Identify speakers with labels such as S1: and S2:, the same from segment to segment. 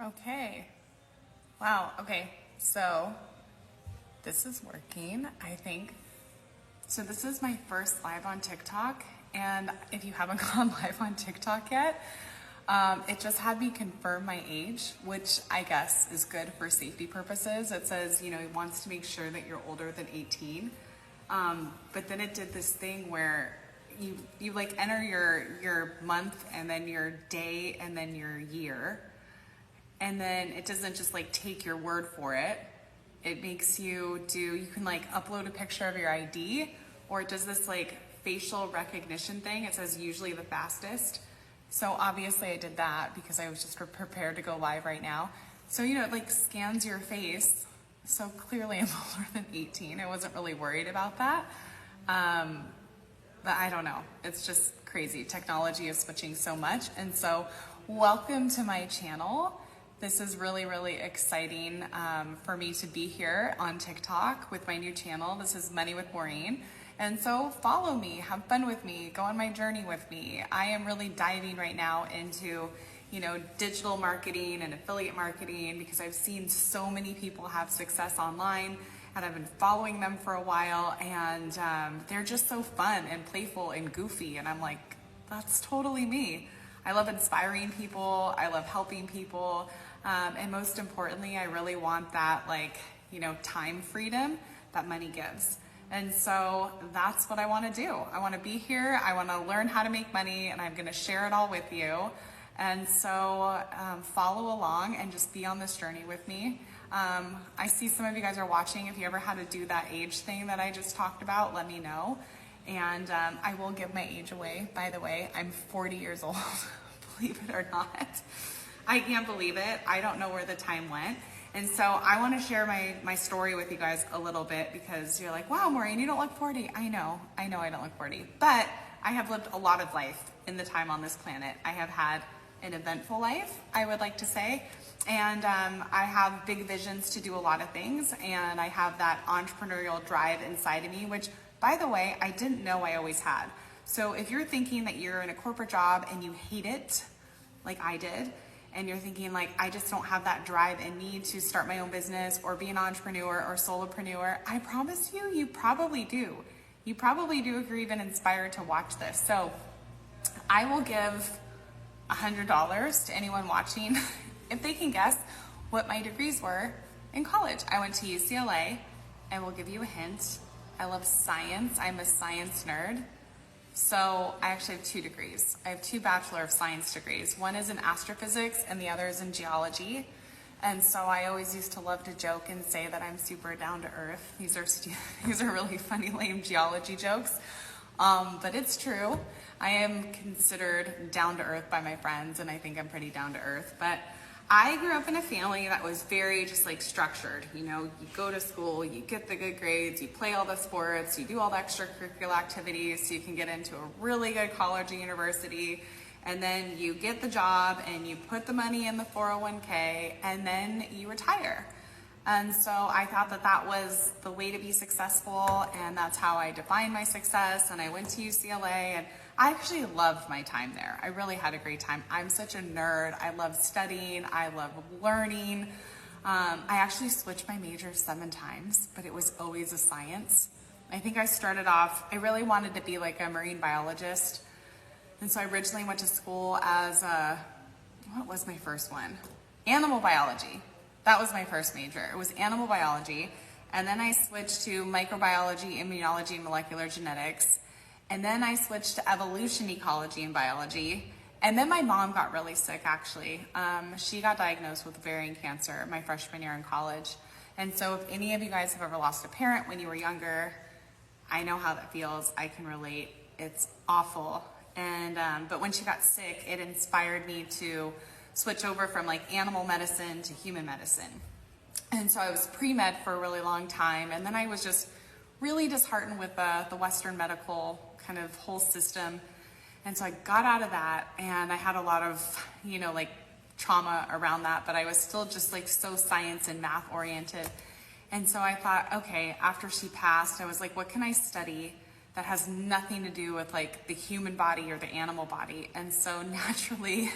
S1: Okay. Wow. Okay. So this is working, I think. So this is my first live on TikTok. And if you haven't gone live on TikTok yet, it just had me confirm my age, which I guess is good for safety purposes. It says, it wants to make sure that you're older than 18. But then it did this thing where you like enter your month and then your day and then your year. And then it doesn't just like take your word for it. It makes you can like upload a picture of your ID, or it does this like facial recognition thing. It says usually the fastest. So obviously I did that because I was just prepared to go live right now. So, it like scans your face. So clearly I'm older than 18. I wasn't really worried about that. But I don't know. It's just crazy. Technology is switching so much. And so welcome to my channel. This is really, really exciting for me to be here on TikTok with my new channel. This is Money with Maureen. And so follow me, have fun with me, go on my journey with me. I am really diving right now into, digital marketing and affiliate marketing because I've seen so many people have success online and I've been following them for a while, and they're just so fun and playful and goofy. And I'm like, that's totally me. I love inspiring people. I love helping people. And most importantly, I really want that time freedom that money gives. And so that's what I want to do. I want to be here. I want to learn how to make money, and I'm going to share it all with you. And so follow along and just be on this journey with me. I see some of you guys are watching. If you ever had to do that age thing that I just talked about, let me know. And I will give my age away, by the way. I'm 40 years old, believe it or not. I can't believe it. I don't know where the time went. And so I want to share my story with you guys a little bit because you're like, wow, Maureen, you don't look 40. I know I don't look 40. But I have lived a lot of life in the time on this planet. I have had an eventful life, I would like to say. And I have big visions to do a lot of things. And I have that entrepreneurial drive inside of me, which, by the way, I didn't know I always had. So if you're thinking that you're in a corporate job and you hate it, like I did, and you're thinking like, I just don't have that drive in me to start my own business or be an entrepreneur or solopreneur, I promise you probably do. You probably do if you're even inspired to watch this. So I will give $100 to anyone watching if they can guess what my degrees were in college. I went to UCLA. I will give you a hint. I love science. I'm a science nerd. So I actually have 2 degrees. I have 2 Bachelor of Science degrees. One is in astrophysics and the other is in geology. And so I always used to love to joke and say that I'm super down to earth. These are really funny, lame geology jokes. But it's true. I am considered down to earth by my friends, and I think I'm pretty down to earth. But I grew up in a family that was very just like structured. You go to school, you get the good grades, you play all the sports, you do all the extracurricular activities so you can get into a really good college or university. And then you get the job and you put the money in the 401k and then you retire. And so I thought that was the way to be successful, and that's how I defined my success. And I went to UCLA, and I actually loved my time there. I really had a great time. I'm such a nerd. I love studying. I love learning. I actually switched my major 7 times, but it was always a science. I think I started off, I really wanted to be like a marine biologist. And so I originally went to school as what was my first one? Animal biology. That was my first major. It was animal biology. And then I switched to microbiology, immunology, and molecular genetics. And then I switched to evolution, ecology, and biology. And then my mom got really sick, actually. She got diagnosed with ovarian cancer my freshman year in college. And so if any of you guys have ever lost a parent when you were younger, I know how that feels. I can relate. It's awful. And but when she got sick, it inspired me to switch over from like animal medicine to human medicine. And so I was pre-med for a really long time. And then I was just really disheartened with the Western medical kind of whole system. And so I got out of that, and I had a lot of, trauma around that, but I was still just like so science and math oriented. And so I thought, okay, after she passed, I was like, what can I study that has nothing to do with like the human body or the animal body? And so naturally,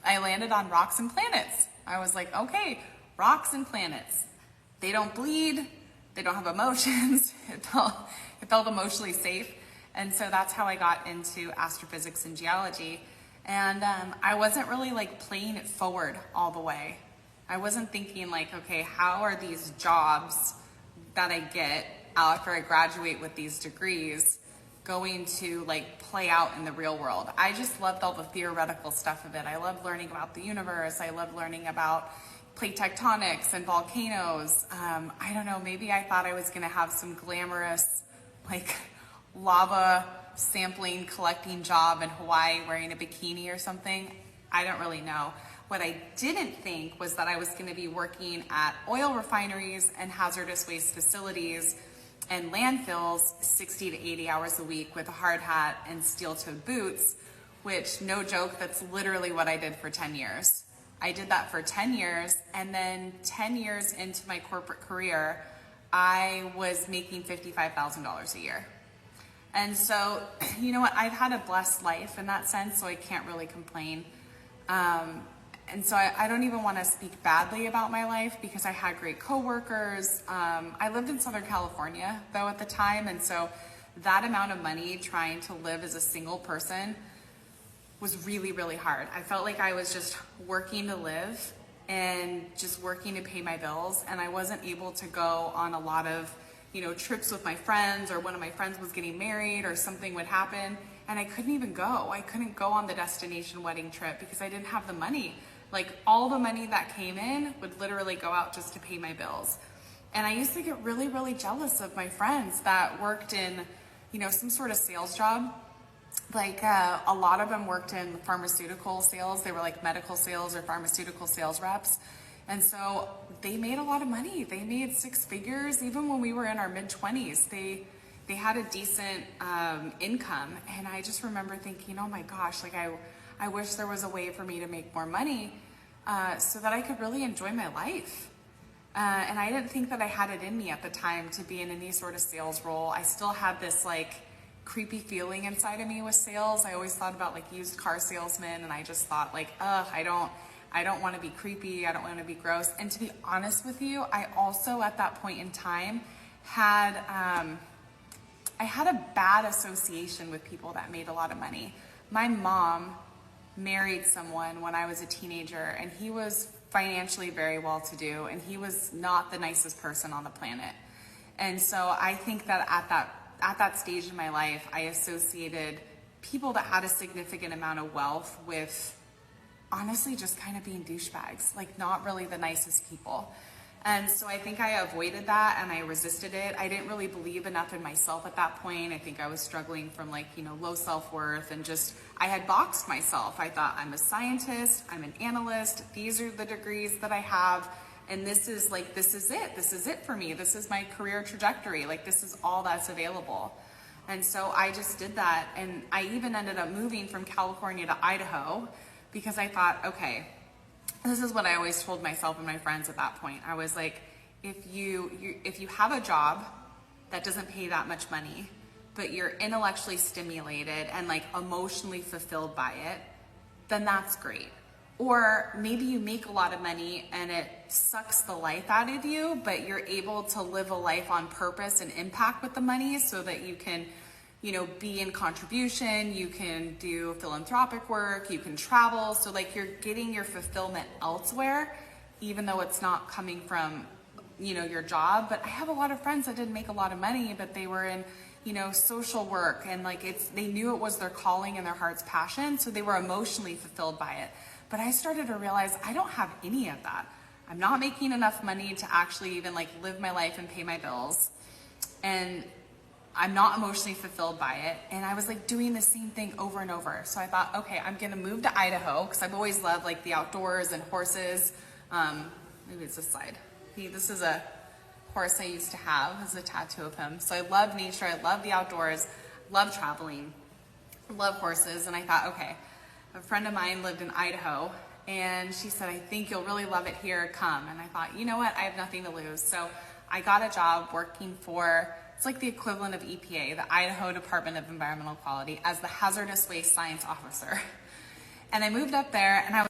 S1: I landed on rocks and planets. I was like, okay, rocks and planets. They don't bleed, they don't have emotions. It felt emotionally safe. And so that's how I got into astrophysics and geology. And I wasn't really like playing it forward all the way. I wasn't thinking like, okay, how are these jobs that I get after I graduate with these degrees going to like play out in the real world? I just loved all the theoretical stuff of it. I loved learning about the universe. I loved learning about plate tectonics and volcanoes. I don't know, maybe I thought I was gonna have some glamorous like lava sampling collecting job in Hawaii wearing a bikini or something. I don't really know. What I didn't think was that I was going to be working at oil refineries and hazardous waste facilities and landfills 60 to 80 hours a week with a hard hat and steel-toed boots, which, no joke, that's literally what I did for 10 years. I did that for 10 years, and then 10 years into my corporate career, I was making $55,000 a year. And so, you know what, I've had a blessed life in that sense, so I can't really complain. And so I don't even want to speak badly about my life because I had great coworkers. I lived in Southern California though at the time, and so that amount of money trying to live as a single person was really, really hard. I felt like I was just working to live and just working to pay my bills, and I wasn't able to go on a lot of, you know, trips with my friends, or one of my friends was getting married or something would happen and I couldn't even go. I couldn't go on the destination wedding trip because I didn't have the money. Like all the money that came in would literally go out just to pay my bills. And I used to get really, really jealous of my friends that worked in, you know, some sort of sales job. Like a lot of them worked in pharmaceutical sales. They were like medical sales or pharmaceutical sales reps. And so they made a lot of money. They made six figures. Even when we were in our mid-20s, they had a decent income. And I just remember thinking, oh my gosh, like I wish there was a way for me to make more money so that I could really enjoy my life. And I didn't think that I had it in me at the time to be in any sort of sales role. I still had this like creepy feeling inside of me with sales. I always thought about like used car salesmen, and I just thought like, ugh, I don't want to be creepy. I don't want to be gross. And to be honest with you, I also at that point in time had I had a bad association with people that made a lot of money. My mom married someone when I was a teenager, and he was financially very well to do, and he was not the nicest person on the planet. And so I think that at that stage in my life, I associated people that had a significant amount of wealth with honestly just kind of being douchebags, like not really the nicest people. And so I think I avoided that and I resisted it. I didn't really believe enough in myself at that point. I think I was struggling from like, you know, low self-worth, and just, I had boxed myself. I thought I'm a scientist, I'm an analyst, these are the degrees that I have, and this is it for me. This is my career trajectory. Like this is all that's available. And so I just did that. And I even ended up moving from California to Idaho because I thought, okay, this is what I always told myself and my friends at that point. I was like, if you have a job that doesn't pay that much money, but you're intellectually stimulated and like emotionally fulfilled by it, then that's great. Or maybe you make a lot of money and it sucks the life out of you, but you're able to live a life on purpose and impact with the money so that you can, you know, be in contribution, you can do philanthropic work, you can travel. So like you're getting your fulfillment elsewhere, even though it's not coming from, you know, your job. But I have a lot of friends that didn't make a lot of money, but they were in, you know, social work, and like they knew it was their calling and their heart's passion. So they were emotionally fulfilled by it. But I started to realize I don't have any of that. I'm not making enough money to actually even like live my life and pay my bills. And I'm not emotionally fulfilled by it. And I was like doing the same thing over and over. So I thought, okay, I'm gonna move to Idaho because I've always loved like the outdoors and horses. Maybe it's this side. This is a horse I used to have. This is a tattoo of him. So I love nature, I love the outdoors, love traveling, love horses. And I thought, okay, a friend of mine lived in Idaho, and she said, I think you'll really love it here, come. And I thought, you know what, I have nothing to lose. So I got a job working for, it's like the equivalent of EPA, the Idaho Department of Environmental Quality, as the hazardous waste science officer. And I moved up there, and I was